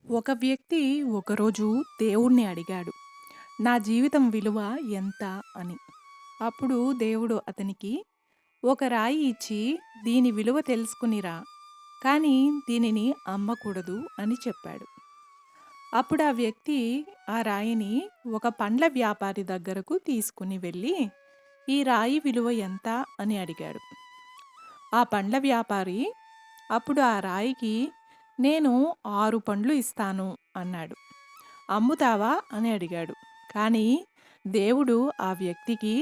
ఒక వ్యక్తి ఒకరోజు దేవుణ్ణి అడిగాడు. నా జీవితం విలువ ఎంత అని. అప్పుడు దేవుడు అతనికి ఒక రాయి ఇచ్చి దీని విలువ తెలుసుకునిరా, కానీ దీనిని అమ్మకూడదు అని చెప్పాడు. అప్పుడు ఆ వ్యక్తి ఆ రాయిని ఒక పండ్ల వ్యాపారి దగ్గరకు తీసుకుని వెళ్ళి ఈ రాయి విలువ ఎంత అని అడిగాడు. ఆ పండ్ల వ్యాపారి అప్పుడు ఆ రాయికి నేను 6 పండ్లు ఇస్తాను అన్నాడు. అమ్ముతావా అని అడిగాడు. కానీ దేవుడు ఆ వ్యక్తికి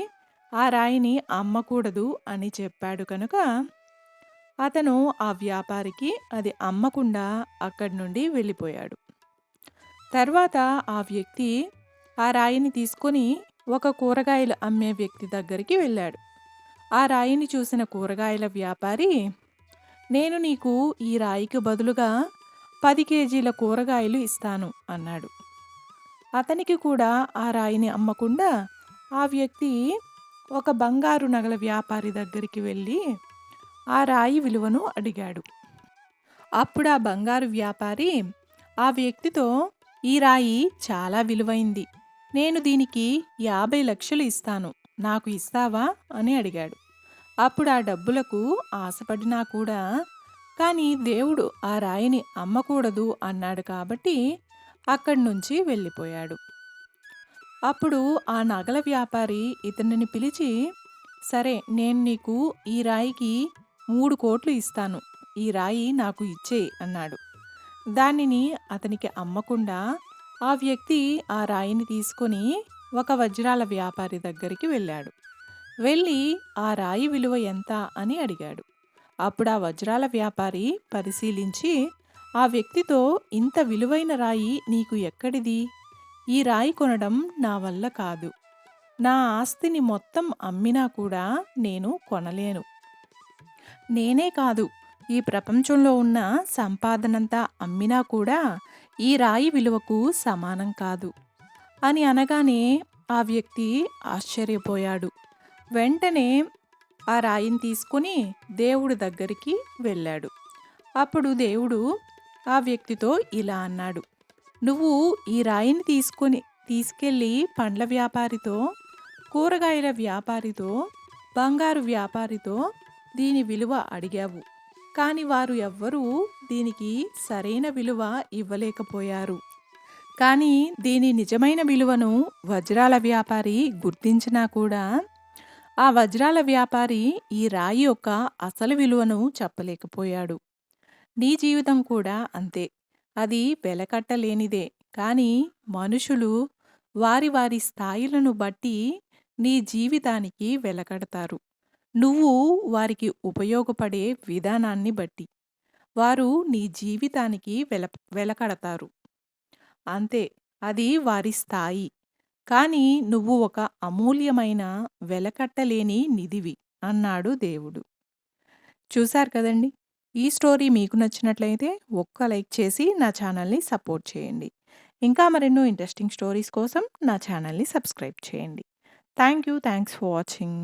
ఆ రాయిని అమ్మకూడదు అని చెప్పాడు కనుక అతను ఆ వ్యాపారికి అది అమ్మకుండా అక్కడి నుండి వెళ్ళిపోయాడు. తర్వాత ఆ వ్యక్తి ఆ రాయిని తీసుకొని ఒక కూరగాయలు అమ్మే వ్యక్తి దగ్గరికి వెళ్ళాడు. ఆ రాయిని చూసిన కూరగాయల వ్యాపారి, నేను నీకు ఈ రాయికి బదులుగా 10 కేజీల కూరగాయలు ఇస్తాను అన్నాడు. అతనికి కూడా ఆ రాయిని అమ్మకుండా ఆ వ్యక్తి ఒక బంగారు నగల వ్యాపారి దగ్గరికి వెళ్ళి ఆ రాయి విలువను అడిగాడు. అప్పుడు ఆ బంగారు వ్యాపారి ఆ వ్యక్తితో, ఈ రాయి చాలా విలువైంది, నేను దీనికి 50 లక్షలు ఇస్తాను, నాకు ఇస్తావా అని అడిగాడు. అప్పుడు ఆ డబ్బులకు ఆశపడినా కూడా, కానీ దేవుడు ఆ రాయిని అమ్మకూడదు అన్నాడు కాబట్టి అక్కడి నుంచి వెళ్ళిపోయాడు. అప్పుడు ఆ నగల వ్యాపారి ఇతనిని పిలిచి, సరే నేను నీకు ఈ రాయికి 3 కోట్లు ఇస్తాను, ఈ రాయి నాకు ఇచ్చేయి అన్నాడు. దానిని అతనికి అమ్మకుండా ఆ వ్యక్తి ఆ రాయిని తీసుకొని ఒక వజ్రాల వ్యాపారి దగ్గరికి వెళ్ళాడు. వెళ్ళి ఆ రాయి విలువ ఎంత అని అడిగాడు. అప్పుడు ఆ వజ్రాల వ్యాపారి పరిశీలించి ఆ వ్యక్తితో, ఇంత విలువైన రాయి నీకు ఎక్కడిది? ఈ రాయి కొనడం నా వల్ల కాదు. నా ఆస్తిని మొత్తం అమ్మినా కూడా నేను కొనలేను. నేనే కాదు, ఈ ప్రపంచంలో ఉన్న సంపాదనంతా అమ్మినా కూడా ఈ రాయి విలువకు సమానం కాదు అని అనగానే ఆ వ్యక్తి ఆశ్చర్యపోయాడు. వెంటనే ఆ రాయిని తీసుకుని దేవుడి దగ్గరికి వెళ్ళాడు. అప్పుడు దేవుడు ఆ వ్యక్తితో ఇలా అన్నాడు, నువ్వు ఈ రాయిని తీసుకెళ్ళి పండ్ల వ్యాపారితో, కూరగాయల వ్యాపారితో, బంగారు వ్యాపారితో దీని విలువ అడిగావు, కానీ వారు ఎవ్వరూ దీనికి సరైన విలువ ఇవ్వలేకపోయారు. కానీ దీని నిజమైన విలువను వజ్రాల వ్యాపారి గుర్తించినా కూడా ఆ వజ్రాల వ్యాపారి ఈ రాయి యొక్క అసలు విలువను చెప్పలేకపోయాడు. నీ జీవితం కూడా అంతే. అది వెలకట్టలేనిదే. కానీ మనుషులు వారి వారి స్థాయిలను బట్టి నీ జీవితానికి వెలకడతారు. నువ్వు వారికి ఉపయోగపడే విధానాన్ని బట్టి వారు నీ జీవితానికి వెలకడతారు. అంతే, అది వారి స్థాయి. కానీ నువ్వు ఒక అమూల్యమైన వెలకట్టలేని నిధివి అన్నాడు దేవుడు. చూశారు కదండి! ఈ స్టోరీ మీకు నచ్చినట్లయితే ఒక్క లైక్ చేసి నా ఛానల్‌ని సపోర్ట్ చేయండి. ఇంకా మరెన్నో ఇంట్రెస్టింగ్ స్టోరీస్ కోసం నా ఛానల్‌ని సబ్స్క్రైబ్ చేయండి. Thanks for watching.